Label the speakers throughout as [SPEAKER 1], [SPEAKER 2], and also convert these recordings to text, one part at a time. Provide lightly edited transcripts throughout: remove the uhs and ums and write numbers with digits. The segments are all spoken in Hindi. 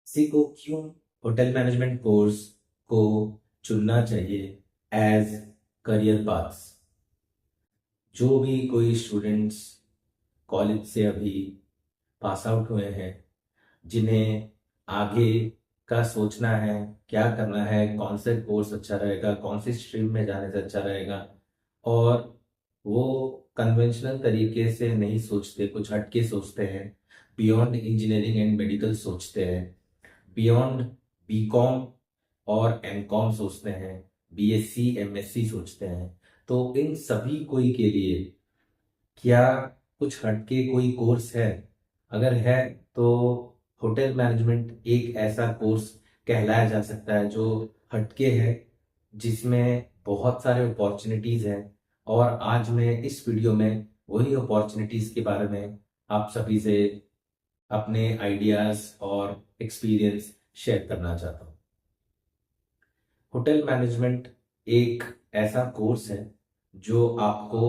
[SPEAKER 1] किसी को क्यों होटल मैनेजमेंट कोर्स को चुनना चाहिए एज करियर पाथ। जो भी कोई स्टूडेंट्स कॉलेज से अभी पास आउट हुए हैं, जिन्हें आगे का सोचना है, क्या करना है, कौन से कोर्स अच्छा रहेगा, कौन सी स्ट्रीम में जाने से अच्छा रहेगा, और वो कन्वेंशनल तरीके से नहीं सोचते, कुछ हटके सोचते हैं, बियॉन्ड इंजीनियरिंग एंड मेडिकल सोचते हैं, बियॉन्ड बीकॉम और एमकॉम सोचते हैं, बीएससी एमएससी सोचते हैं। तो इन सभी कोई के लिए क्या कुछ हटके कोई कोर्स है? अगर है तो होटल मैनेजमेंट एक ऐसा कोर्स कहलाया जा सकता है जो हटके है, जिसमें बहुत सारे अपॉर्चुनिटीज हैं। और आज मैं इस वीडियो में वही अपॉर्चुनिटीज के बारे में आप सभी से अपने आइडियाज और एक्सपीरियंस शेयर करना चाहता हूँ। होटल मैनेजमेंट एक ऐसा कोर्स है जो आपको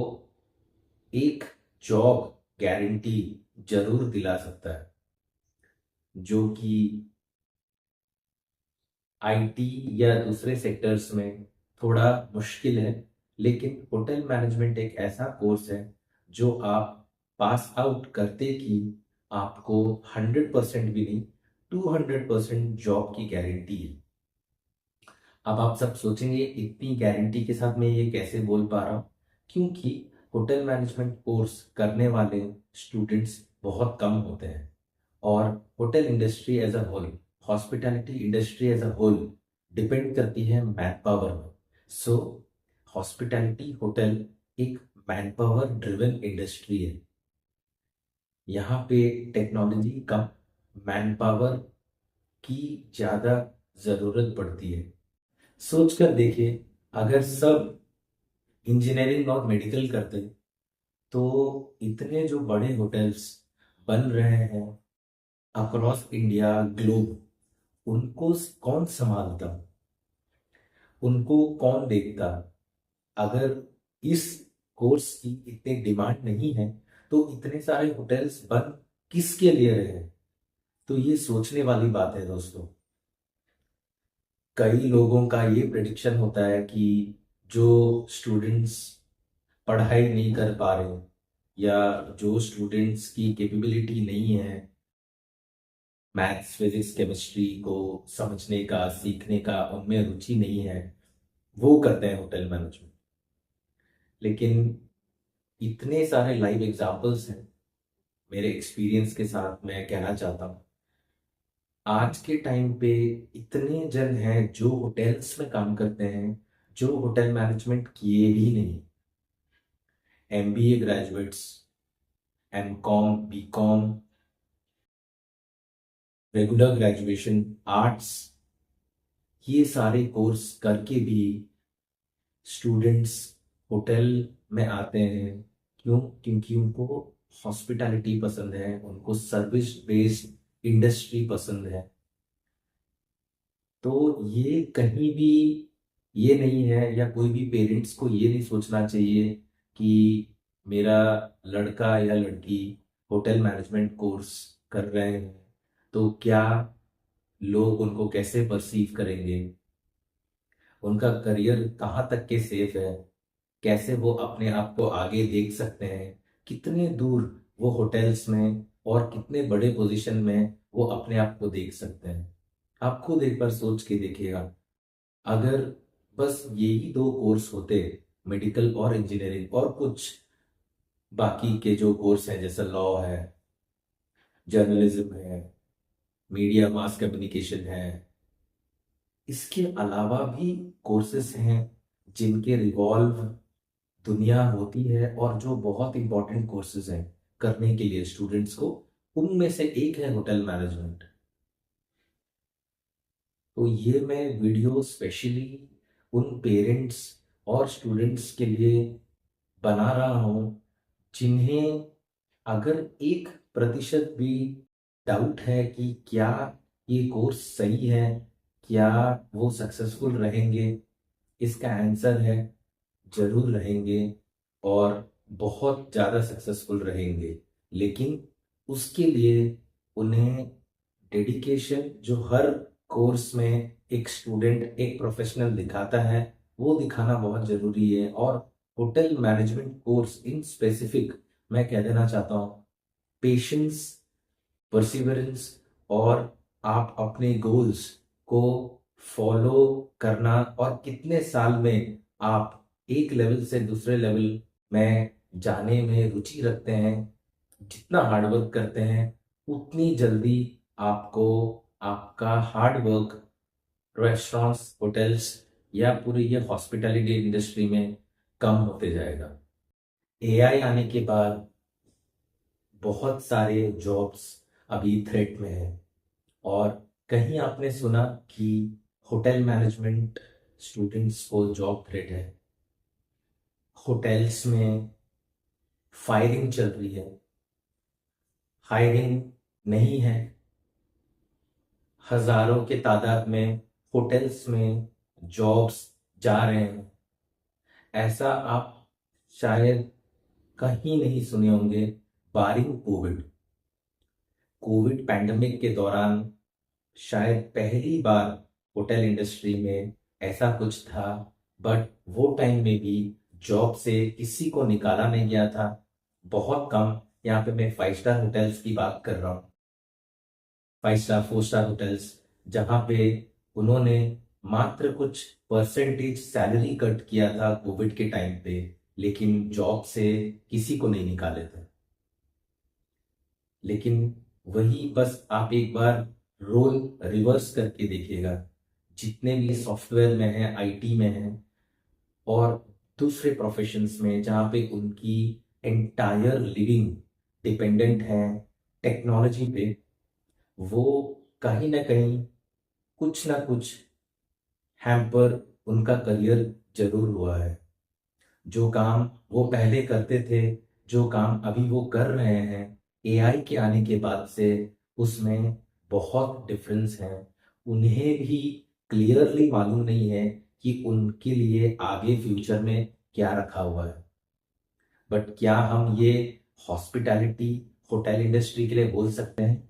[SPEAKER 1] एक जॉब गारंटी जरूर दिला सकता है, जो कि आईटी या दूसरे सेक्टर्स में थोड़ा मुश्किल है। लेकिन होटल मैनेजमेंट एक ऐसा कोर्स है जो आप पास आउट करते ही आपको 100% भी नहीं, 200% जॉब की गारंटी है। अब आप सब सोचेंगे इतनी गारंटी के साथ मैं ये कैसे बोल पा रहा हूँ? क्योंकि होटल मैनेजमेंट कोर्स करने वाले स्टूडेंट्स बहुत कम होते हैं, और hotel industry as a whole, hospitality industry as a whole depend करती है मैन पावर में। सो हॉस्पिटैलिटी होटल एक मैन पावर ड्रिवन इंडस्ट्री है। यहाँ पे टेक्नोलॉजी कम, मैन पावर की ज़्यादा ज़रूरत पड़ती है। सोच कर देखिए, अगर सब इंजीनियरिंग और मेडिकल करते तो इतने जो बड़े होटल्स बन रहे हैं अक्रॉस इंडिया ग्लोब, उनको कौन संभालता, उनको कौन देखता? अगर इस कोर्स की इतनी डिमांड नहीं है तो इतने सारे होटल्स बन किसके लिए रहे हैं? तो ये सोचने वाली बात है दोस्तों। कई लोगों का ये प्रेडिक्शन होता है कि जो स्टूडेंट्स पढ़ाई नहीं कर पा रहे, या जो स्टूडेंट्स की कैपेबिलिटी नहीं है मैथ्स फिजिक्स केमिस्ट्री को समझने का, सीखने का, उनमें रुचि नहीं है, वो करते हैं होटल मैनेजमेंट। लेकिन इतने सारे लाइव एग्जांपल्स हैं, मेरे एक्सपीरियंस के साथ मैं कहना चाहता हूँ। आज के टाइम पे इतने जन हैं जो होटल्स में काम करते हैं, जो होटल मैनेजमेंट किए ही नहीं। MBA graduates, M Com, B Com, regular graduation, arts, ये सारे कोर्स करके भी स्टूडेंट्स होटल में आते हैं। क्यों? क्योंकि उनको हॉस्पिटैलिटी पसंद है, उनको सर्विस बेस्ड इंडस्ट्री पसंद है। तो ये कहीं भी ये नहीं है, या कोई भी पेरेंट्स को ये नहीं सोचना चाहिए कि मेरा लड़का या लड़की होटल मैनेजमेंट कोर्स कर रहे हैं तो क्या लोग उनको कैसे परसीव करेंगे, उनका करियर कहाँ तक के सेफ है, कैसे वो अपने आप को आगे देख सकते हैं, कितने दूर वो होटल्स में और कितने बड़े पोजीशन में वो अपने आप को देख सकते हैं। आप खुद एक बार सोच के देखिएगा, अगर बस यही दो कोर्स होते, मेडिकल और इंजीनियरिंग, और कुछ बाकी के जो कोर्स हैं जैसे लॉ है, जर्नलिज्म है, मीडिया मास कम्युनिकेशन है, इसके अलावा भी कोर्सेस हैं जिनके रिवॉल्व दुनिया होती है, और जो बहुत इंपॉर्टेंट कोर्सेज हैं करने के लिए स्टूडेंट्स को, उनमें से एक है होटल मैनेजमेंट। तो ये मैं वीडियो स्पेशली उन पेरेंट्स और स्टूडेंट्स के लिए बना रहा हूँ जिन्हें अगर 1% भी डाउट है कि क्या ये कोर्स सही है, क्या वो सक्सेसफुल रहेंगे। इसका आंसर है जरूर रहेंगे, और बहुत ज़्यादा सक्सेसफुल रहेंगे। लेकिन उसके लिए उन्हें डेडिकेशन जो हर कोर्स में एक स्टूडेंट एक प्रोफेशनल दिखाता है, वो दिखाना बहुत जरूरी है। और hotel management course in specific मैं कह देना चाहता हूँ, पेशेंस, परसिवरेंस और आप अपने गोल्स को फॉलो करना, और कितने साल में आप एक लेवल से दूसरे लेवल में जाने में रुचि रखते हैं, जितना हार्डवर्क करते हैं उतनी जल्दी आपको आपका हार्डवर्क रेस्टोरेंट्स, होटल्स या पूरी ये हॉस्पिटैलिटी इंडस्ट्री में कम होते जाएगा। एआई आने के बाद बहुत सारे जॉब्स अभी थ्रेट में हैं। और कहीं आपने सुना कि होटल मैनेजमेंट स्टूडेंट्स को जॉब थ्रेट है? होटल्स में फायरिंग चल रही है, हायरिंग नहीं है। हजारों के तादाद में होटल्स में जॉब्स जा रहे हैं। ऐसा आप शायद कहीं नहीं सुने होंगे, बारिंग कोविड। कोविड पैंडमिक के दौरान शायद पहली बार होटल इंडस्ट्री में ऐसा कुछ था, बट वो टाइम में भी जॉब से किसी को निकाला नहीं गया था। बहुत कम, यहाँ पे मैं 5 स्टार होटल्स की बात कर रहा हूँ, 5 स्टार 4 स्टार होटल्स, जहाँ पे उन्होंने मात्र कुछ परसेंटेज सैलरी कट किया था कोविड के टाइम पे, लेकिन जॉब से किसी को नहीं निकाले थे। लेकिन वही बस आप एक बार रोल रिवर्स करके देखिएगा, जितने भी सॉफ्टवेयर में हैं, आईटी में हैं और दूसरे प्रोफेशंस में जहाँ पे उनकी एंटायर लिविंग डिपेंडेंट है टेक्नोलॉजी पे, वो कहीं ना कहीं कुछ ना कुछ हैम्पर उनका करियर जरूर हुआ है। जो काम वो पहले करते थे, जो काम अभी वो कर रहे हैं, एआई के आने के बाद से उसमें बहुत डिफरेंस है। उन्हें भी क्लियरली मालूम नहीं है कि उनके लिए आगे फ्यूचर में क्या रखा हुआ है। बट क्या हम ये हॉस्पिटैलिटी होटल इंडस्ट्री के लिए बोल सकते हैं?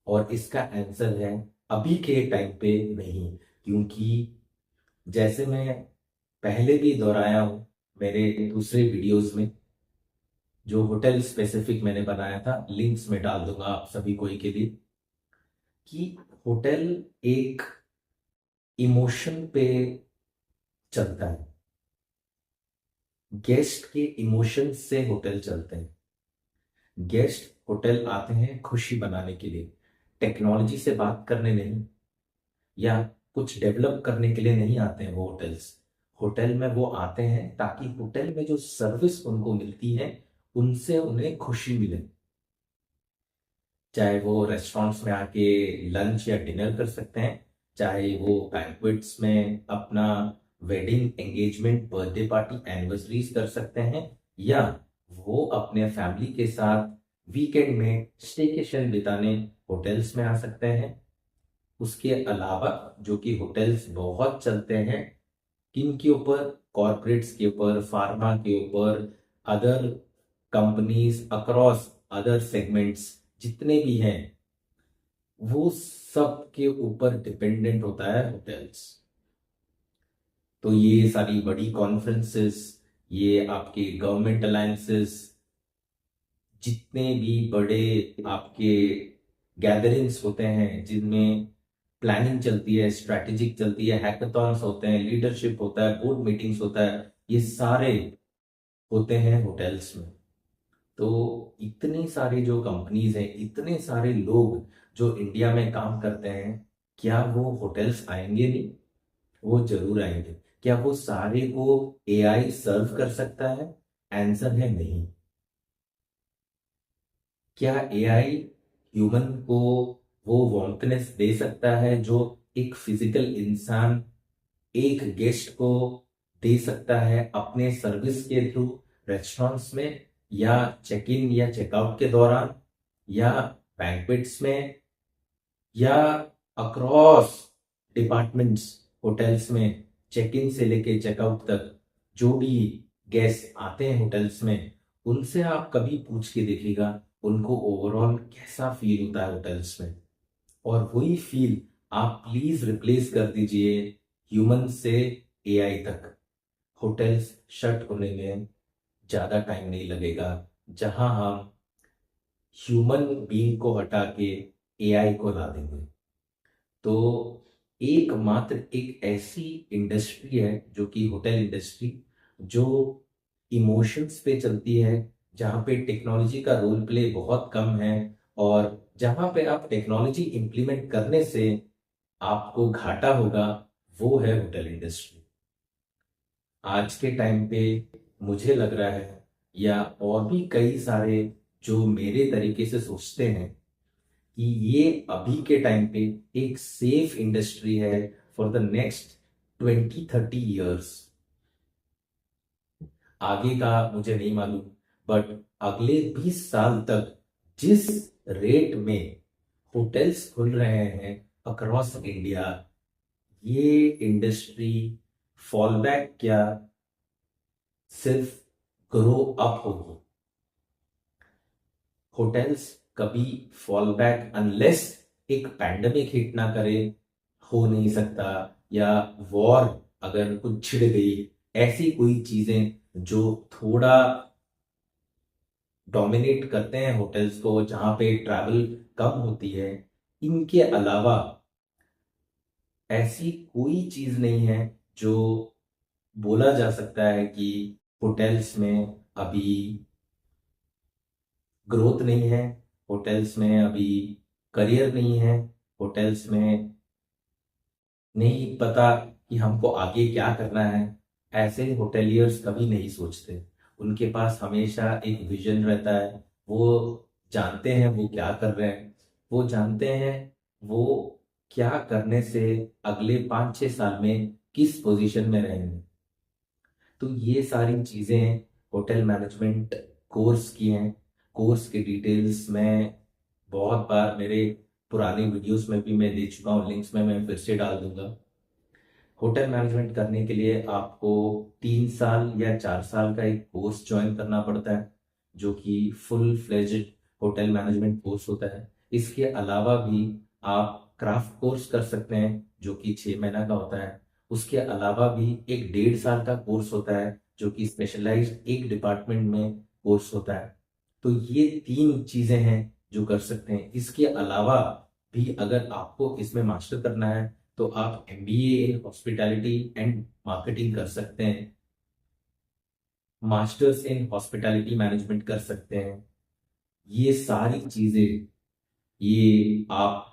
[SPEAKER 1] और इसका आंसर है अभी के टाइम पे नहीं। क्योंकि जैसे मैं पहले भी दोहराया हूं मेरे दूसरे वीडियोस में, जो होटल स्पेसिफिक मैंने बनाया था, लिंक्स में डाल दूंगा आप सभी को के लिए, कि होटल एक इमोशन पे चलता है। गेस्ट के इमोशन से होटल चलते हैं। गेस्ट होटल आते हैं खुशी बनाने के लिए, टेक्नोलॉजी से बात करने नहीं, या कुछ डेवलप करने के लिए नहीं आते हैं वो होटल्स। होटल में वो आते हैं ताकि होटल में जो सर्विस उनको मिलती है उनसे उन्हें खुशी मिले। चाहे वो रेस्टोरेंट्स में आके लंच या डिनर कर सकते हैं, चाहे वो बैंक्वेट्स में अपना wedding, engagement, birthday party, anniversaries कर सकते हैं, या वो अपने फैमिली के साथ वीकेंड में स्टेकेशन बिताने होटल्स में आ सकते हैं। उसके अलावा जो कि होटल्स बहुत चलते हैं, किन के ऊपर? कॉर्पोरेट्स के ऊपर, फार्मा के ऊपर, other companies across other segments जितने भी हैं, वो सब के ऊपर डिपेंडेंट होता है होटल्स। तो ये सारी बड़ी कॉन्फ्रेंसेस, ये आपके गवर्नमेंट अलायंसेस, जितने भी बड़े आपके गैदरिंग्स होते हैं जिनमें प्लानिंग चलती है, स्ट्रैटेजिक चलती है, हैकाथॉन्स होते हैं, लीडरशिप होता है, बोर्ड मीटिंग्स होता है, ये सारे होते हैं होटल्स में। तो इतनी सारी जो कंपनीज हैं, इतने सारे लोग जो इंडिया में काम करते हैं, क्या वो होटल्स आएंगे नहीं? वो जरूर आएंगे। क्या वो सारे को एआई सर्व कर सकता है? आंसर है नहीं। क्या एआई ह्यूमन को वो वार्मथनेस दे सकता है जो एक फिजिकल इंसान एक गेस्ट को दे सकता है अपने सर्विस के थ्रू, रेस्टोरेंट्स में, या चेक इन या चेकआउट के दौरान, या बैंक्वेट्स में, या अक्रॉस डिपार्टमेंट्स होटल्स में, चेक इन से लेके चेकआउट तक जो भी गेस्ट आते हैं होटल्स में, उनसे आप कभी पूछ के देखिएगा उनको ओवरऑल कैसा फील होता है होटल्स में, और वही फील आप प्लीज रिप्लेस कर दीजिए ह्यूमन से एआई तक। होटल्स शट होने में ज्यादा टाइम नहीं लगेगा, जहां हम ह्यूमन बीइंग को हटा के एआई को ला देंगे। तो एकमात्र एक ऐसी इंडस्ट्री है जो कि होटल इंडस्ट्री, जो इमोशंस पे चलती है, जहाँ पे टेक्नोलॉजी का रोल प्ले बहुत कम है, और जहाँ पे आप टेक्नोलॉजी इम्प्लीमेंट करने से आपको घाटा होगा, वो है होटल इंडस्ट्री। आज के टाइम पे मुझे लग रहा है, या और भी कई सारे जो मेरे तरीके से सोचते हैं, कि ये अभी के टाइम पे एक सेफ इंडस्ट्री है फॉर द नेक्स्ट 20-30 ईयर्स। आगे का मुझे नहीं मालूम, बट अगले 20 साल तक जिस रेट में होटल्स खुल रहे हैं अक्रॉस इंडिया, ये इंडस्ट्री फॉल बैक क्या, सिर्फ ग्रो अप होगी। होटल्स कभी फॉल बैक अनलेस एक पैंडमिक हिट ना करे हो नहीं सकता, या वॉर अगर कुछ छिड़ गई, ऐसी कोई चीजें जो थोड़ा डोमिनेट करते हैं होटल्स को, जहां पे ट्रैवल कम होती है। इनके अलावा ऐसी कोई चीज नहीं है जो बोला जा सकता है कि होटल्स में अभी ग्रोथ नहीं है, होटल्स में अभी करियर नहीं है, होटल्स में नहीं पता कि हमको आगे क्या करना है। ऐसे होटेलियर्स कभी नहीं सोचते। उनके पास हमेशा एक विजन रहता है। वो जानते हैं वो क्या कर रहे हैं, वो जानते हैं वो क्या करने से अगले 5-6 साल में किस पोजीशन में रहेंगे। तो ये सारी चीजें होटल मैनेजमेंट कोर्स की हैं। कोर्स की डिटेल्स मैं बहुत बार मेरे पुराने वीडियोस में भी मैं दे चुका हूँ, लिंक्स में मैं फिर से डाल दूंगा। होटल मैनेजमेंट करने के लिए आपको 3 साल या 4 साल का एक कोर्स ज्वाइन करना पड़ता है, जो कि full fledged hotel management course होता है। इसके अलावा भी आप क्राफ्ट कोर्स कर सकते हैं, जो कि 6 महीना का होता है। उसके अलावा भी एक 1.5 साल का कोर्स होता है, जो कि स्पेशलाइज्ड एक डिपार्टमेंट में कोर्स होता है। तो ये 3 चीजें हैं जो कर सकते हैं। इसके अलावा भी अगर आपको इसमें मास्टर करना है, तो आप MBA in hospitality and marketing कर सकते हैं, मास्टर्स इन हॉस्पिटैलिटी मैनेजमेंट कर सकते हैं। ये सारी चीजें ये आप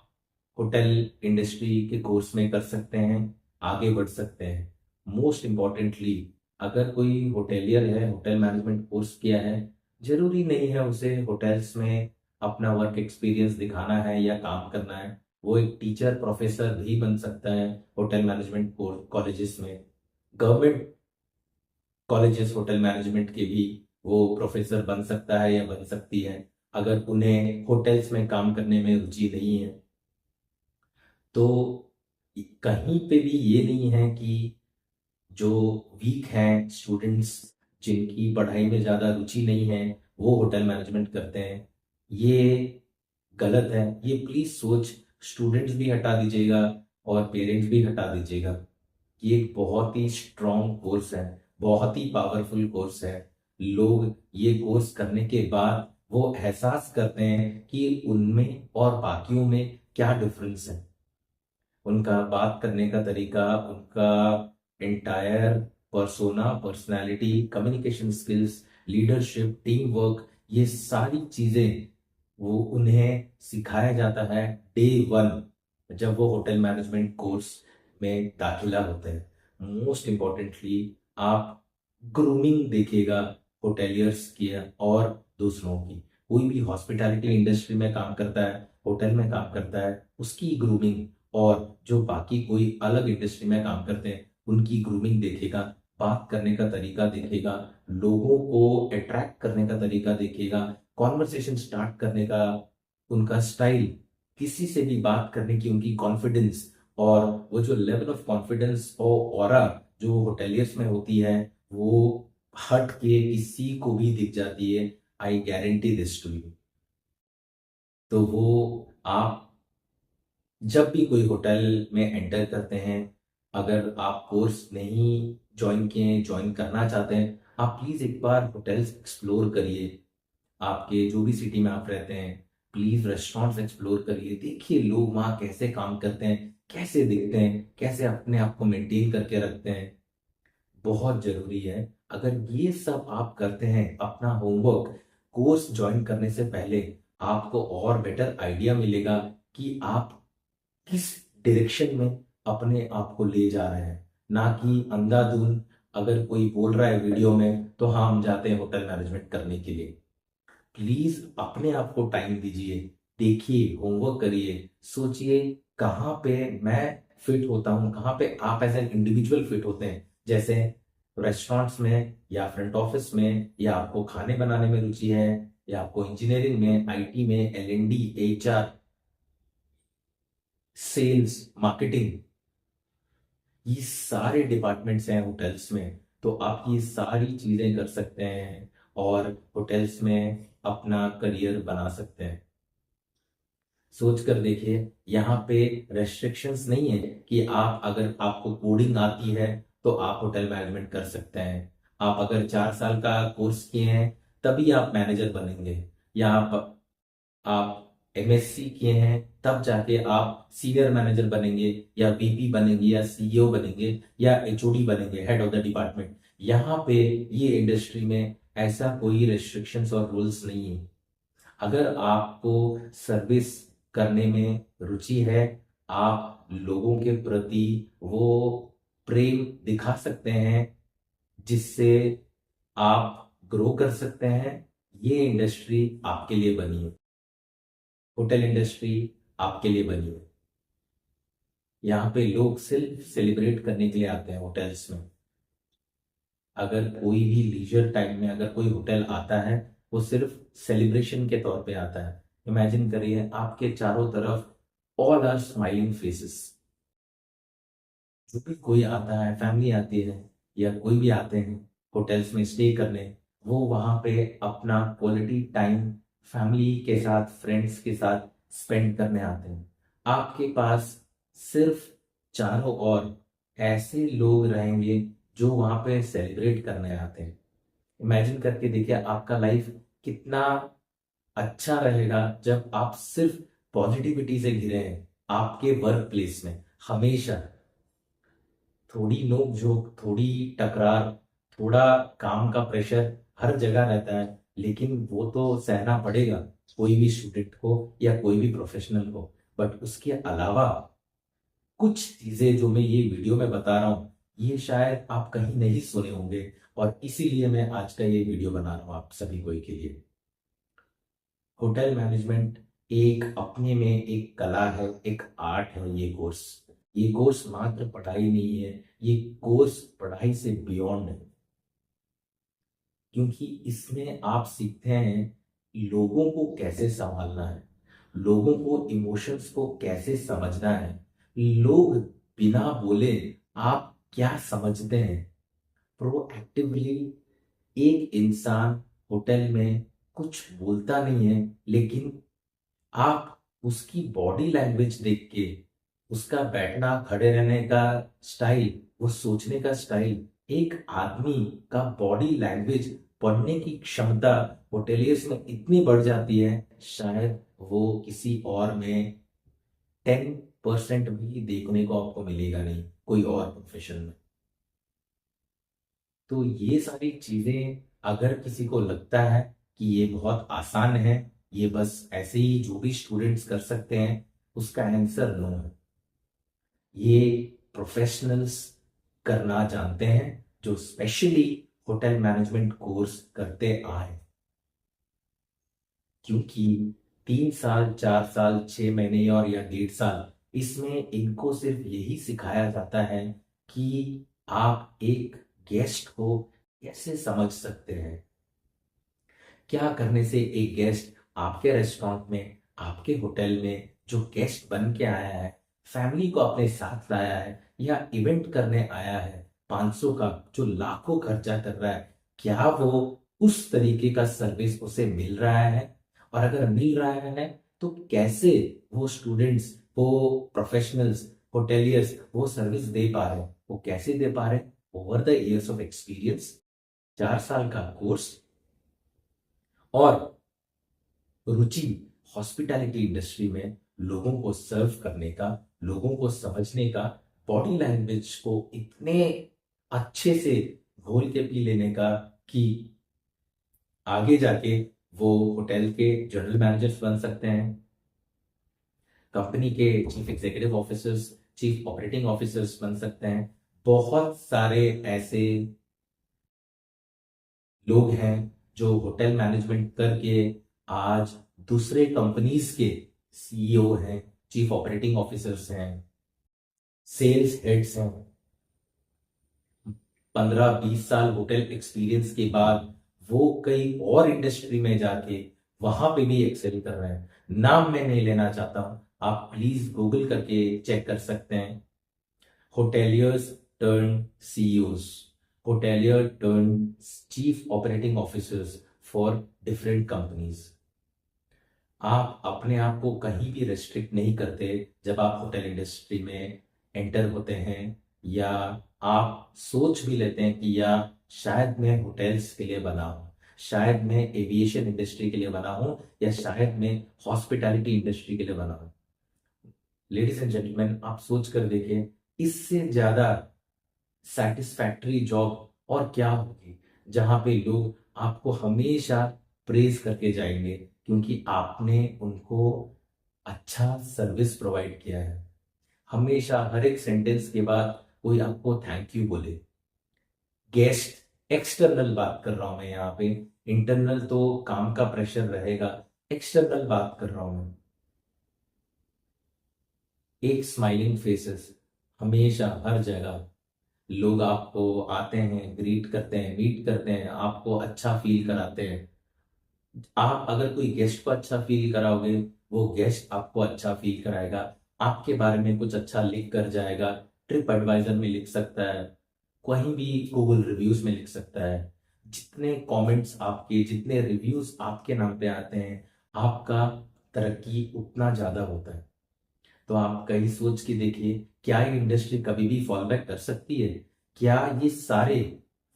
[SPEAKER 1] होटल इंडस्ट्री के कोर्स में कर सकते हैं, आगे बढ़ सकते हैं। मोस्ट इम्पॉर्टेंटली, अगर कोई होटेलियर है, होटल मैनेजमेंट कोर्स किया है, जरूरी नहीं है उसे होटल्स में अपना वर्क एक्सपीरियंस दिखाना है या काम करना है। वो एक टीचर प्रोफेसर भी बन सकता है होटल मैनेजमेंट कॉलेजेस में। गवर्नमेंट कॉलेजेस होटल मैनेजमेंट के भी वो प्रोफेसर बन सकता है या बन सकती है, अगर उन्हें होटल्स में काम करने में रुचि नहीं है। तो कहीं पे भी ये नहीं है कि जो वीक हैं स्टूडेंट्स, जिनकी पढ़ाई में ज़्यादा रुचि नहीं है, वो होटल मैनेजमेंट करते हैं। ये गलत है। ये प्लीज सोच स्टूडेंट्स भी हटा दीजिएगा और पेरेंट्स भी हटा दीजिएगा। ये एक बहुत ही स्ट्रॉन्ग कोर्स है, बहुत ही पावरफुल कोर्स है। लोग ये कोर्स करने के बाद वो एहसास करते हैं कि उनमें और बाकियों में क्या डिफरेंस है। उनका बात करने का तरीका, उनका entire persona, personality, communication skills, leadership, team work, ये सारी चीजें वो उन्हें सिखाया जाता है डे 1, जब वो होटल मैनेजमेंट कोर्स में दाखिला होते हैं। मोस्ट इम्पॉर्टेंटली, आप ग्रूमिंग देखिएगा होटेलियर्स की और दूसरों की। कोई भी हॉस्पिटैलिटी इंडस्ट्री में काम करता है, होटल में काम करता है, उसकी ग्रूमिंग, और जो बाकी कोई अलग इंडस्ट्री में काम करते हैं उनकी ग्रूमिंग देखेगा, बात करने का तरीका देखेगा, लोगों को अट्रैक्ट करने का तरीका देखेगा, कॉन्वर्सेशन स्टार्ट करने का उनका स्टाइल, किसी से भी बात करने की उनकी कॉन्फिडेंस, और वो जो लेवल ऑफ कॉन्फिडेंस और ऑरा जो होटेलियर्स में होती है, वो हट के किसी को भी दिख जाती है। I guarantee this to you. तो वो आप जब भी कोई होटल में एंटर करते हैं, अगर आप कोर्स नहीं ज्वाइन किए हैं, ज्वाइन करना चाहते हैं, आप प्लीज़ एक बार होटल्स एक्सप्लोर करिए। आपके जो भी सिटी में आप रहते हैं, प्लीज़ रेस्टोरेंट्स एक्सप्लोर करिए। देखिए लोग वहाँ कैसे काम करते हैं, कैसे दिखते हैं, कैसे अपने आप को मेंटेन करके रखते हैं। बहुत ज़रूरी है। अगर ये सब आप करते हैं, अपना होमवर्क कोर्स ज्वाइन करने से पहले, आपको और बेटर आइडिया मिलेगा कि आप किस डायरेक्शन में अपने आप को ले जा रहे हैं। ना कि अंधाधुंध अगर कोई बोल रहा है वीडियो में तो हाँ हम जाते हैं होटल मैनेजमेंट करने के लिए। प्लीज अपने आप को टाइम दीजिए, देखिए, होमवर्क करिए, सोचिए कहाँ पे मैं फिट होता हूँ, कहाँ पे आप एज एन इंडिविजुअल फिट होते हैं। जैसे रेस्टोरेंट्स में या फ्रंट ऑफिस में, या आपको खाने बनाने में रुचि है, या आपको इंजीनियरिंग में, आईटी में, एलएनडी, एचआर, सेल्स, मार्केटिंग, ये सारे डिपार्टमेंट्स हैं होटल्स में। तो आप ये सारी चीजें कर सकते हैं और होटल्स में अपना करियर बना सकते हैं। सोच कर देखिए, यहाँ पे रेस्ट्रिक्शंस नहीं है कि आप, अगर आपको कोडिंग आती है तो आप होटल मैनेजमेंट कर सकते हैं। आप अगर 4 साल का कोर्स किए हैं तभी आप मैनेजर बनेंगे, या आप एमएससी किए हैं तब जाके आप सीनियर मैनेजर बनेंगे, या वीपी बनेंगे, या सीईओ बनेंगे, या एचओडी बनेंगे, हेड ऑफ द डिपार्टमेंट। यहाँ पे ये इंडस्ट्री में ऐसा कोई रेस्ट्रिक्शंस और रूल्स नहीं है। अगर आपको सर्विस करने में रुचि है, आप लोगों के प्रति वो प्रेम दिखा सकते हैं जिससे आप ग्रो कर सकते हैं, ये इंडस्ट्री आपके लिए बनी है। होटल इंडस्ट्री आपके लिए बनी है। यहाँ पे लोग सिर्फ सेलिब्रेट करने के लिए आते हैं होटल्स में। अगर कोई भी लीजर टाइम में अगर कोई होटल आता है, वो सिर्फ सेलिब्रेशन के तौर पे आता है। इमेजिन करिए आपके चारों तरफ ऑल आर स्माइलिंग फेसेस। जो भी कोई आता है, फैमिली आती है या कोई भी आते हैं होटल्स में स्टे करने, वो वहाँ पे अपना क्वालिटी टाइम फैमिली के साथ, फ्रेंड्स के साथ स्पेंड करने आते हैं। आपके पास सिर्फ चारों ओर ऐसे लोग रहेंगे जो वहाँ पे सेलिब्रेट करने आते हैं। इमेजिन करके देखिए आपका लाइफ कितना अच्छा रहेगा जब आप सिर्फ पॉजिटिविटी से घिरे हैं। आपके वर्क प्लेस में हमेशा थोड़ी नोक झोंक, थोड़ी टकरार, थोड़ा काम का प्रेशर हर जगह रहता है, लेकिन वो तो सहना पड़ेगा कोई भी स्टूडेंट को या कोई भी प्रोफेशनल को। बट उसके अलावा कुछ चीजें जो मैं ये वीडियो में बता रहा हूँ, ये शायद आप कहीं नहीं सुने होंगे, और इसीलिए मैं आज का ये वीडियो बना रहा हूँ आप सभी को के लिए। होटल मैनेजमेंट एक अपने में एक कला है, एक आर्ट है। ये कोर्स मात्र पढ़ाई नहीं है, ये कोर्स पढ़ाई से बियॉन्ड है। क्योंकि इसमें आप सीखते हैं लोगों को कैसे संभालना है, लोगों को इमोशंस को कैसे समझना है, लोग बिना बोले आप क्या समझते हैं। प्रोएक्टिवली एक इंसान होटल में कुछ बोलता नहीं है, लेकिन आप उसकी बॉडी लैंग्वेज देख के, उसका बैठना, खड़े रहने का स्टाइल, वो सोचने का स्टाइल, एक आदमी का बॉडी लैंग्वेज पढ़ने की क्षमता होटेलियर्स में इतनी बढ़ जाती है, शायद वो किसी और में 10% भी देखने को आपको मिलेगा नहीं, कोई और प्रोफेशन में। तो ये सारी चीजें अगर किसी को लगता है कि ये बहुत आसान है, ये बस ऐसे ही जो भी स्टूडेंट्स कर सकते हैं, उसका आंसर नो है। ये प्रोफेशनल्स करना जानते हैं जो स्पेशली होटल मैनेजमेंट कोर्स करते आए। क्योंकि 3 साल, 4 साल, 6 महीने और या 1.5 साल, इसमें इनको सिर्फ यही सिखाया जाता है कि आप एक गेस्ट को कैसे समझ सकते हैं, क्या करने से एक गेस्ट आपके रेस्टोरेंट में, आपके होटल में जो गेस्ट बन के आया है, फैमिली को अपने साथ लाया है, या इवेंट करने आया है 500 का जो लाखों खर्चा कर रहा है, क्या वो उस तरीके का सर्विस उसे मिल रहा है। और अगर मिल रहा है तो कैसे वो स्टूडेंट्स, वो प्रोफेशनल्स, होटेलियर्स वो सर्विस दे पा रहे हैं? वो कैसे दे पा रहे हैं? Over the years of experience, 4 साल का कोर्स और रुचि हॉस्पिटैलिटी इंडस्ट्री में, लोगों को सर्व करने का, लोगों को समझने का, बॉडी लैंग्वेज को इतने अच्छे से घोल के पी लेने का कि आगे जाके वो होटल के जनरल मैनेजर्स बन सकते हैं, कंपनी के chief executive officers, chief operating officers बन सकते हैं। बहुत सारे ऐसे लोग हैं जो होटल मैनेजमेंट करके आज दूसरे कंपनीज के सीईओ हैं, चीफ ऑपरेटिंग ऑफिसर्स हैं, सेल्स हेड्स हैं। 15-20 साल होटल एक्सपीरियंस के बाद वो कई और इंडस्ट्री में जाके वहां पे भी एक्सेल कर रहे हैं। नाम मैं नहीं लेना चाहता हूं, आप प्लीज गूगल करके चेक कर सकते हैं। Hoteliers turn CEOs, hotelier turn chief operating officers for different companies. आप अपने आप को कहीं भी रेस्ट्रिक्ट नहीं करते जब आप होटल इंडस्ट्री में एंटर होते हैं, या आप सोच भी लेते हैं कि या शायद मैं होटल्स के लिए बना हूं, शायद मैं एविएशन इंडस्ट्री के लिए बना हूं, या शायद मैं हॉस्पिटैलिटी इंडस्ट्री के लिए बना हूं। लेडीज एंड जेंटलमैन, आप सोच कर देखिए, इससे ज्यादा सेटिस्फैक्टरी जॉब और क्या होगी, जहां पे लोग आपको हमेशा प्रेज करके जाएंगे क्योंकि आपने उनको अच्छा सर्विस प्रोवाइड किया है। हमेशा हर एक सेंटेंस के बाद कोई आपको थैंक यू बोले। गेस्ट, एक्सटर्नल बात कर रहा हूं मैं यहाँ पे, इंटरनल तो काम का प्रेशर रहेगा, एक्सटर्नल बात कर रहा हूं मैं। एक स्माइलिंग फेसेस, हमेशा हर जगह लोग आपको आते हैं, ग्रीट करते हैं, मीट करते हैं, आपको अच्छा फील कराते हैं। आप अगर कोई गेस्ट को अच्छा फील कराओगे, वो गेस्ट आपको अच्छा फील कराएगा, आपके बारे में कुछ अच्छा लिख कर जाएगा, ट्रिप एडवाइजर में लिख सकता है, कहीं भी गूगल रिव्यूज में लिख सकता है। जितने कमेंट्स आपके, जितने रिव्यूज आपके नाम पे आते हैं, आपका तरक्की उतना ज्यादा होता है। तो आप कहीं सोच के देखिए, क्या ये इंडस्ट्री कभी भी फॉल बैक कर सकती है? क्या ये सारे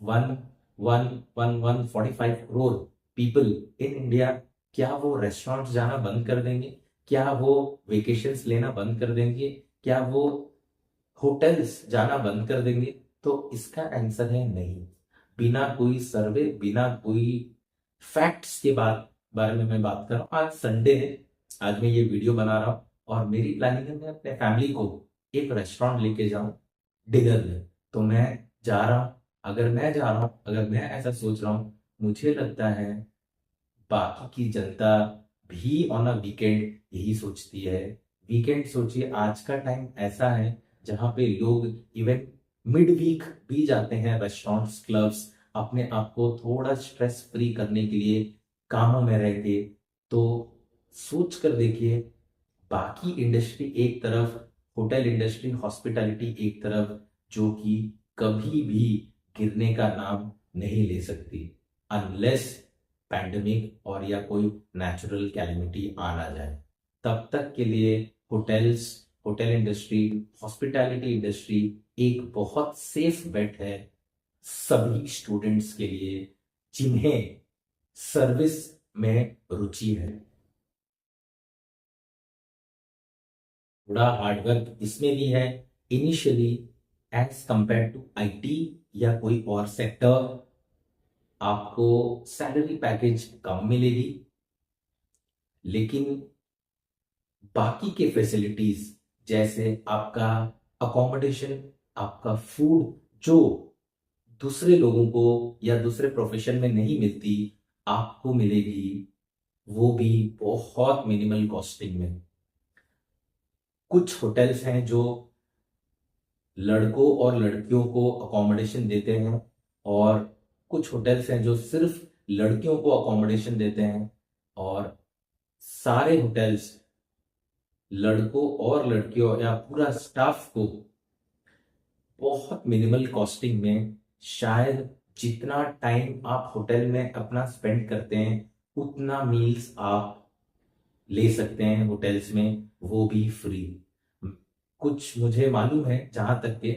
[SPEAKER 1] one one one one 45 crore people in India, क्या वो रेस्टोरेंट जाना बंद कर देंगे? क्या वो वेकेशंस लेना बंद कर देंगे? क्या वो होटल्स जाना बंद कर देंगे? तो इसका आंसर है नहीं। बिना कोई सर्वे, बिना कोई फैक्ट्स के बारे में मैं बात कर रहा हूँ। आज संडे है, आज मैं ये वीडियो बना रहा हूँ और मेरी प्लानिंग है मैं अपने फैमिली को एक रेस्टोरेंट लेके जाऊं डिनर में। तो मैं जा रहा हूँ, अगर मैं जा रहा हूँ, अगर मैं ऐसा सोच रहा हूँ, मुझे लगता है बाकी की जनता भी ऑन अ वीकेंड यही सोचती है। वीकेंड सोचिए, आज का टाइम ऐसा है जहां पे लोग इवन मिड वीक भी जाते हैं रेस्टोरेंट्स, क्लब्स, अपने आप को थोड़ा स्ट्रेस फ्री करने के लिए कामों में रह के। तो सोच कर देखिए, बाकी इंडस्ट्री एक तरफ, होटल इंडस्ट्री, हॉस्पिटैलिटी एक तरफ, जो कि कभी भी गिरने का नाम नहीं ले सकती अनलेस पैंडेमिक और या कोई नेचुरल कैलेमिटी आ ना जाए। तब तक के लिए hotels, hotel industry, hospitality industry एक बहुत सेफ बेट है सभी स्टूडेंट्स के लिए जिन्हें सर्विस में रुचि है। थोड़ा हार्डवर्क इसमें भी है initially, as compare to IT या कोई और सेक्टर। आपको सैलरी पैकेज कम मिलेगी, लेकिन बाकी के फैसिलिटीज जैसे आपका अकोमोडेशन, आपका फूड, जो दूसरे लोगों को या दूसरे प्रोफेशन में नहीं मिलती, आपको मिलेगी, वो भी बहुत मिनिमल कॉस्टिंग में। कुछ होटल्स हैं जो लड़कों और लड़कियों को अकोमोडेशन देते हैं, और कुछ होटल्स हैं जो सिर्फ लड़कियों को अकोमोडेशन देते हैं, और सारे होटल्स लड़कों और लड़कियों या पूरा स्टाफ को बहुत मिनिमल कॉस्टिंग में, शायद जितना टाइम आप होटल में अपना स्पेंड करते हैं उतना मील्स आप ले सकते हैं होटल्स में, वो भी फ्री। कुछ मुझे मालूम है जहां तक के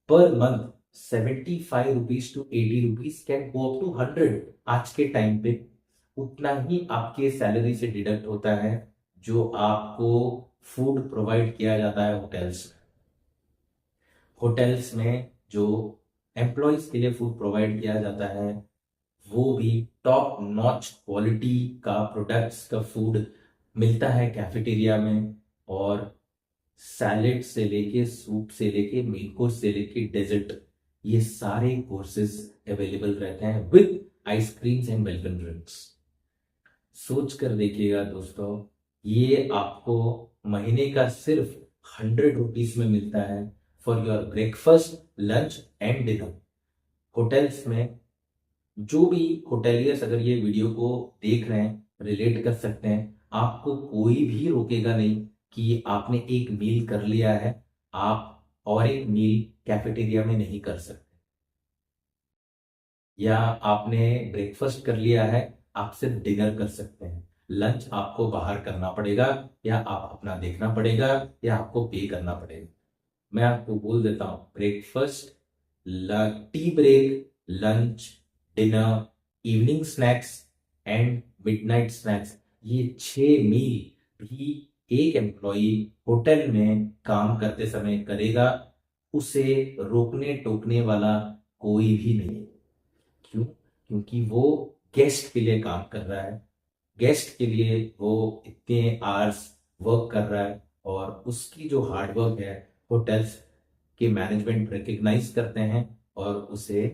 [SPEAKER 1] per month 75 rupees to 80 rupees can go up to 100 आज के टाइम पे। उतना ही आपके सैलरी से डिडक्ट होता है जो आपको फूड प्रोवाइड किया जाता है होटल्स में। होटल्स में जो एम्प्लॉयज के लिए फूड प्रोवाइड किया जाता है वो भी टॉप नॉच क्वालिटी का प्रोडक्ट्स का फूड मिलता है कैफेटेरिया में। और सैलेड से लेके सूप से लेके मेन कोर्स से लेके डेजर्ट, ये सारे कोर्सेज अवेलेबल रहते हैं with ice creams and welcome drinks. सोच कर देखिएगा दोस्तों, ये आपको महीने का सिर्फ 100 रुपीज में मिलता है for your breakfast, lunch and dinner. Hotels में जो भी होटेलियर्स अगर ये वीडियो को देख रहे हैं, रिलेट कर सकते हैं। आपको कोई भी रोकेगा नहीं कि आपने एक मील कर लिया है, आप और एक मील कैफेटेरिया में नहीं कर सकते, या आपने ब्रेकफास्ट कर लिया है, आप सिर्फ डिनर कर सकते हैं। लंच आपको बाहर करना पड़ेगा, या आप अपना देखना पड़ेगा, या आपको पे करना पड़ेगा। मैं आपको बोल देता हूं, breakfast, tea break, lunch, dinner, evening snacks and midnight snacks, ये 6 मील भी एक एम्प्लॉई होटल में काम करते समय करेगा, उसे रोकने टोकने वाला कोई भी नहीं है। क्यों? क्योंकि वो गेस्ट के लिए काम कर रहा है, गेस्ट के लिए वो इतने आवर्स वर्क कर रहा है, और उसकी जो हार्डवर्क है होटल्स के मैनेजमेंट रिकग्नाइज करते हैं, और उसे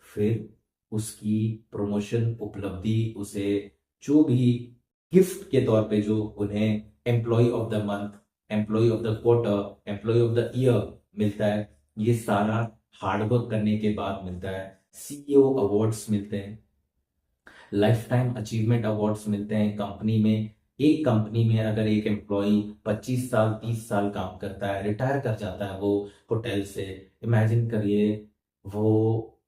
[SPEAKER 1] फिर उसकी प्रमोशन उपलब्धि, उसे जो भी गिफ्ट के तौर पे जो उन्हें employee of the month, employee of the quarter, employee of the year मिलता है, ये सारा हार्डवर्क करने के बाद मिलता है। सीईओ अवार्ड्स मिलते हैं, लाइफ टाइम अचीवमेंट अवार्ड्स मिलते हैं कंपनी में। एक कंपनी में अगर एक एम्प्लॉय 25 साल 30 साल काम करता है, रिटायर कर जाता है वो होटल से, इमेजिन करिए वो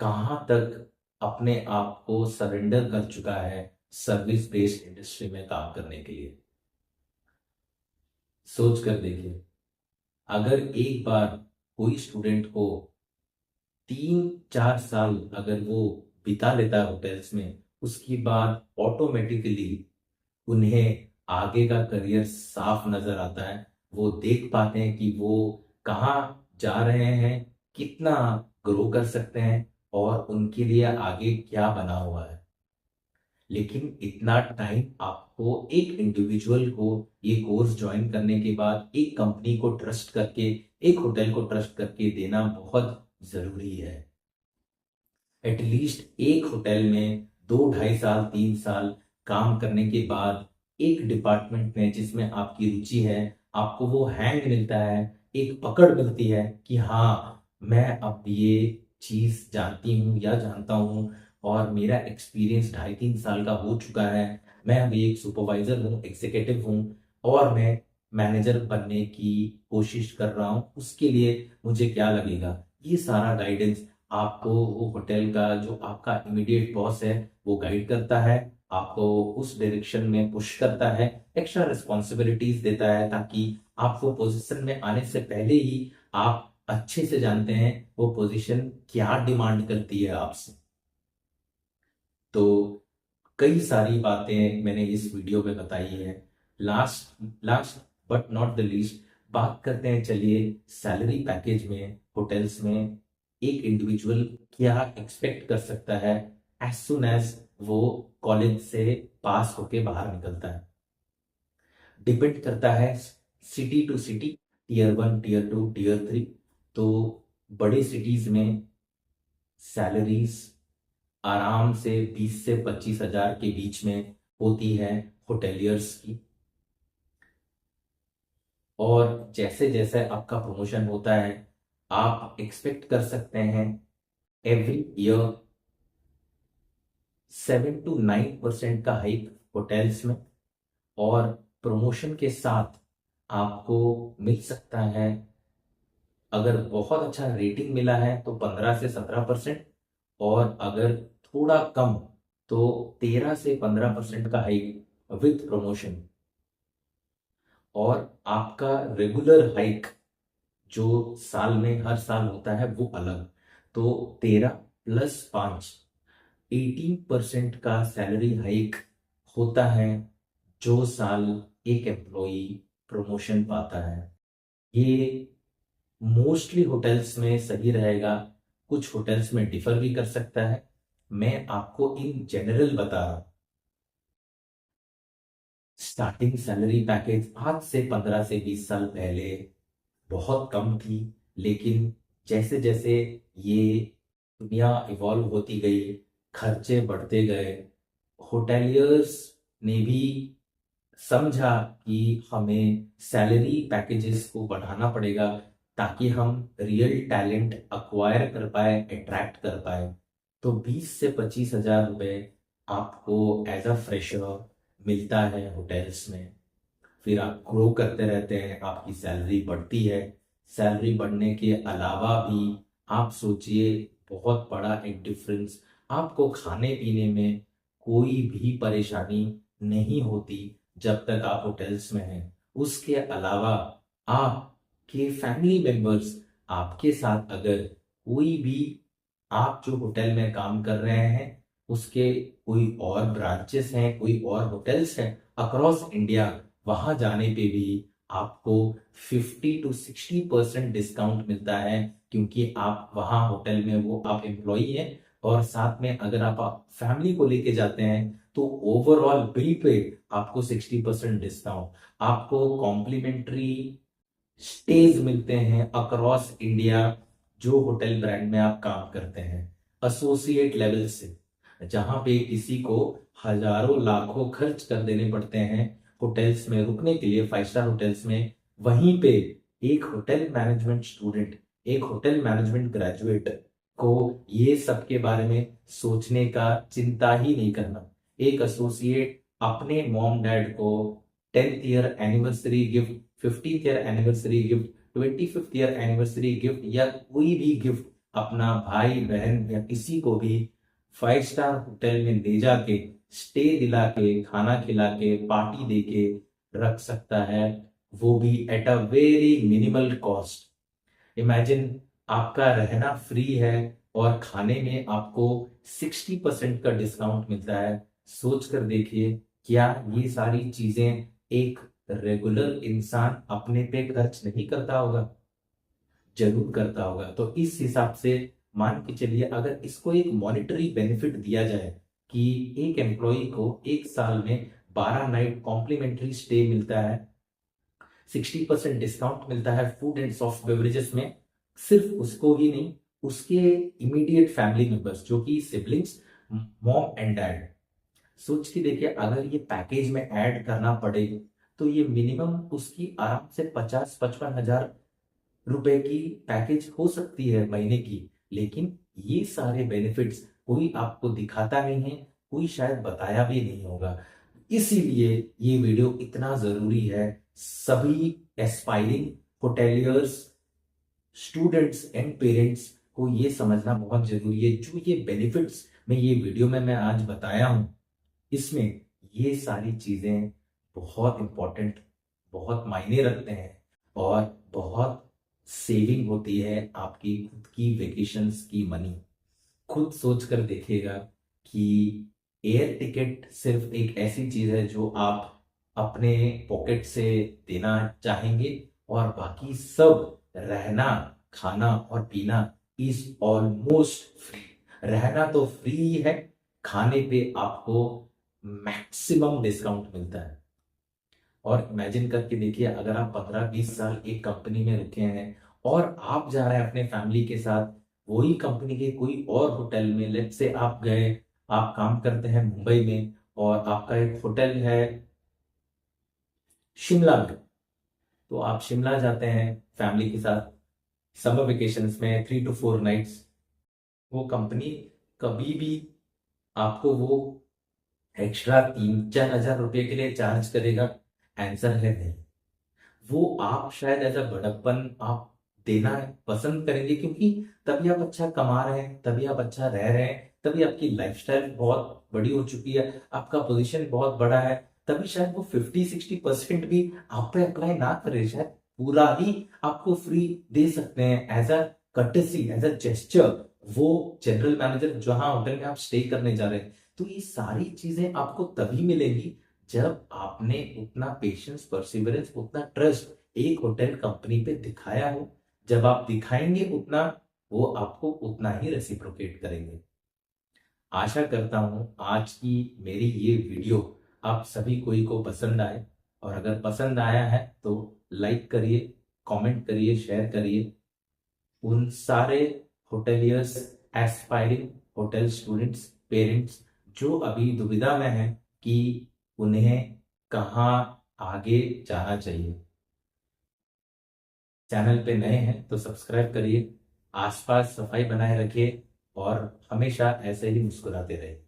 [SPEAKER 1] कहाँ तक अपने आप को सरेंडर कर चुका है सर्विस बेस्ड इंडस्ट्री में काम करने के लिए। सोच कर देखिए, अगर एक बार कोई स्टूडेंट को 3-4 साल अगर वो बिता लेता है होटल्स में, उसके बाद ऑटोमेटिकली उन्हें आगे का करियर साफ नजर आता है। वो देख पाते हैं कि वो कहाँ जा रहे हैं, कितना ग्रो कर सकते हैं, और उनके लिए आगे क्या बना हुआ है। लेकिन इतना टाइम आपको एक इंडिविजुअल को ये कोर्स ज्वाइन करने के बाद एक कंपनी को ट्रस्ट करके, एक होटल को ट्रस्ट करके देना बहुत जरूरी है। एटलीस्ट एक होटल में 2-2.5 साल 3 साल काम करने के बाद एक डिपार्टमेंट में जिसमें आपकी रुचि है, आपको वो हैंग मिलता है, एक पकड़ मिलती है कि हाँ, मैं अब ये चीज जानती हूँ या जानता हूँ, और मेरा एक्सपीरियंस 2.5-3 साल का हो चुका है। मैं अभी एक सुपरवाइजर हूँ, एग्जीक्यूटिव हूँ, और मैं मैनेजर बनने की कोशिश कर रहा हूँ। उसके लिए मुझे क्या लगेगा, ये सारा गाइडेंस आपको वो होटल का जो आपका इमीडिएट बॉस है वो गाइड करता है, आपको उस डायरेक्शन में पुश करता है, एक्स्ट्रा रिस्पॉन्सिबिलिटीज देता है, ताकि आपको पोजीशन में आने से पहले ही आप अच्छे से जानते हैं वो पोजीशन क्या डिमांड करती है आपसे। तो कई सारी बातें मैंने इस वीडियो में बताई है। Last last but not the least, बात करते हैं चलिए सैलरी पैकेज में। होटल्स में एक इंडिविजुअल क्या एक्सपेक्ट कर सकता है एज सुन एज वो कॉलेज से पास होके बाहर निकलता है। डिपेंड करता है city to city, tier 1, tier 2, tier 3। तो बड़े सिटीज में सैलरीज आराम से 20 से 25 हजार के बीच में होती है होटेलियर्स की। और जैसे जैसे आपका प्रमोशन होता है, आप एक्सपेक्ट कर सकते हैं एवरी ईयर 7 to 9% का हाइक होटल्स में। और प्रमोशन के साथ आपको मिल सकता है, अगर बहुत अच्छा रेटिंग मिला है तो 15 से 17%, और अगर थोड़ा कम तो 13 से 15% का हाइक विथ प्रमोशन, और आपका रेगुलर हाइक जो साल में हर साल होता है वो अलग। तो 13+5 18% का सैलरी हाइक होता है जो साल एक एम्प्लॉई प्रमोशन पाता है। ये मोस्टली होटल्स में सही रहेगा, कुछ होटल्स में डिफर भी कर सकता है। मैं आपको इन जनरल बता रहा हूं। स्टार्टिंग सैलरी पैकेज आज से 15 से 20 साल पहले बहुत कम थी, लेकिन जैसे जैसे ये दुनिया इवॉल्व होती गई, खर्चे बढ़ते गए, होटेलियर्स ने भी समझा कि हमें सैलरी पैकेजेस को बढ़ाना पड़ेगा ताकि हम रियल टैलेंट अक्वायर कर पाए, अट्रैक्ट कर पाए। तो 20 से 25 हजार रुपए आपको एज अ फ्रेशर मिलता है होटल्स में। फिर आप ग्रो करते रहते हैं, आपकी सैलरी बढ़ती है। सैलरी बढ़ने के अलावा भी आप सोचिए, बहुत बड़ा एक डिफरेंस, आपको खाने पीने में कोई भी परेशानी नहीं होती जब तक आप होटल्स में हैं। उसके अलावा आपके फैमिली मेंबर्स आपके साथ अगर कोई भी, आप जो होटल में काम कर रहे हैं उसके कोई और ब्रांचेस हैं, कोई और होटल्स हैं अक्रॉस इंडिया, वहां जाने पे भी आपको 50 to 60% डिस्काउंट मिलता है, क्योंकि आप वहां होटल में वो आप एम्प्लॉई हैं। और साथ में अगर आप फैमिली को लेके जाते हैं तो ओवरऑल बिल पे आपको 60% डिस्काउंट, आपको कॉम्प्लीमेंट्री स्टेज मिलते हैं अक्रॉस इंडिया जो होटल ब्रांड में आप काम करते हैं, एसोसिएट लेवल से, जहां पे किसी को हजारों लाखों खर्च कर देने पड़ते हैं होटल्स में रुकने के लिए, 5 स्टार होटल्स में। वहीं पे एक होटल मैनेजमेंट स्टूडेंट, एक होटल मैनेजमेंट ग्रेजुएट को ये सब के बारे में सोचने का चिंता ही नहीं करना। एक एसोसिएट अपने मॉम डैड को 10th year anniversary gift, 50th year anniversary gift, 25th year anniversary gift या कोई भी गिफ्ट अपना भाई बहन या किसी को भी 5 स्टार होटल में ले जाके स्टे दिला के, खाना खिला के, पार्टी दे के रख सकता है, वो भी at a very minimal cost. Imagine, आपका रहना फ्री है और खाने में आपको 60% का डिस्काउंट मिलता है। सोच कर देखिए, क्या ये सारी चीजें एक रेगुलर इंसान अपने पे खर्च नहीं करता होगा? जरूर करता होगा। तो इस हिसाब से मान के चलिए, अगर इसको एक मॉनेटरी बेनिफिट दिया जाए कि एक एम्प्लॉय को एक साल में 12 नाइट कॉम्प्लीमेंट्री स्टे मिलता है, 60% डिस्काउंट मिलता है फूड एंड सॉफ्ट बेवरेजेस में, सिर्फ उसको ही नहीं, उसके इमीडिएट फैमिली मेंबर्स जो कि सिबलिंग्स, मॉम एंड डैड। सोच के देखिए, अगर ये पैकेज में ऐड करना पड़े तो ये मिनिमम उसकी आराम से 50-55 हजार रुपए की पैकेज हो सकती है महीने की। लेकिन ये सारे बेनिफिट्स कोई आपको दिखाता नहीं है, कोई शायद बताया भी नहीं होगा। इसीलिए ये वीडियो इतना जरूरी है। सभी aspiring hoteliers, students and parents को ये समझना बहुत जरूरी है, जो ये बेनिफिट्स ये वीडियो में मैं आज बताया हूं, इसमें ये सारी चीजें बहुत इंपॉर्टेंट, बहुत मायने रखते हैं और बहुत सेविंग होती है आपकी खुद की वेकेशंस की मनी। खुद सोच कर देखिएगा कि एयर टिकट सिर्फ एक ऐसी चीज है जो आप अपने पॉकेट से देना चाहेंगे, और बाकी सब, रहना, खाना और पीना इज ऑलमोस्ट फ्री। रहना तो फ्री ही है, खाने पे आपको मैक्सिमम डिस्काउंट मिलता है। और इमेजिन करके देखिए, अगर आप 15-20 साल एक कंपनी में रुके हैं और आप जा रहे हैं अपने फैमिली के साथ वही कंपनी के कोई और होटल में, लेट से आप गए, आप काम करते हैं मुंबई में और आपका एक होटल है शिमला में, तो आप शिमला जाते हैं फैमिली के साथ समर वेकेशंस में 3 to 4 नाइट्स। वो कंपनी कभी भी आपको वो एक्स्ट्रा 3-4 हजार रुपए के लिए चार्ज करेगा? आंसर है नहीं। वो आप शायद ऐसा बड़प्पन आप देना पसंद करेंगे, क्योंकि तभी आप अच्छा कमा रहे हैं, तभी आप अच्छा रह रहे हैं, तभी आपकी लाइफस्टाइल बहुत बड़ी हो चुकी है, आपका पोजीशन बहुत बड़ा है। तभी शायद वो 50-60% भी आप पे अप्लाई ना करे, शायद पूरा ही आपको फ्री दे सकते हैं as a courtesy, as a gesture, वो जनरल मैनेजर जहां होटल में आप स्टे करने जा रहे हैं। तो ये सारी चीजें आपको तभी मिलेंगी जब आपने उतना पेशेंस, परसिवरेंस, उतना ट्रस्ट एक होटल कंपनी पे दिखाया हो। जब आप दिखाएंगे उतना, वो आपको उतना ही रेसिप्रोकेट करेंगे। आशा करता हूं आज की मेरी ये वीडियो आप सभी कोई को पसंद आए, और अगर पसंद आया है तो लाइक करिए, कमेंट करिए, शेयर करिए। उन सारे hoteliers, aspiring hotel students, parents जो अभी दुविधा में हैं कि उन्हें कहाँ आगे जाना चाहिए। चैनल पे नए हैं तो सब्सक्राइब करिए, आसपास सफाई बनाए रखिए और हमेशा ऐसे ही मुस्कुराते रहिए।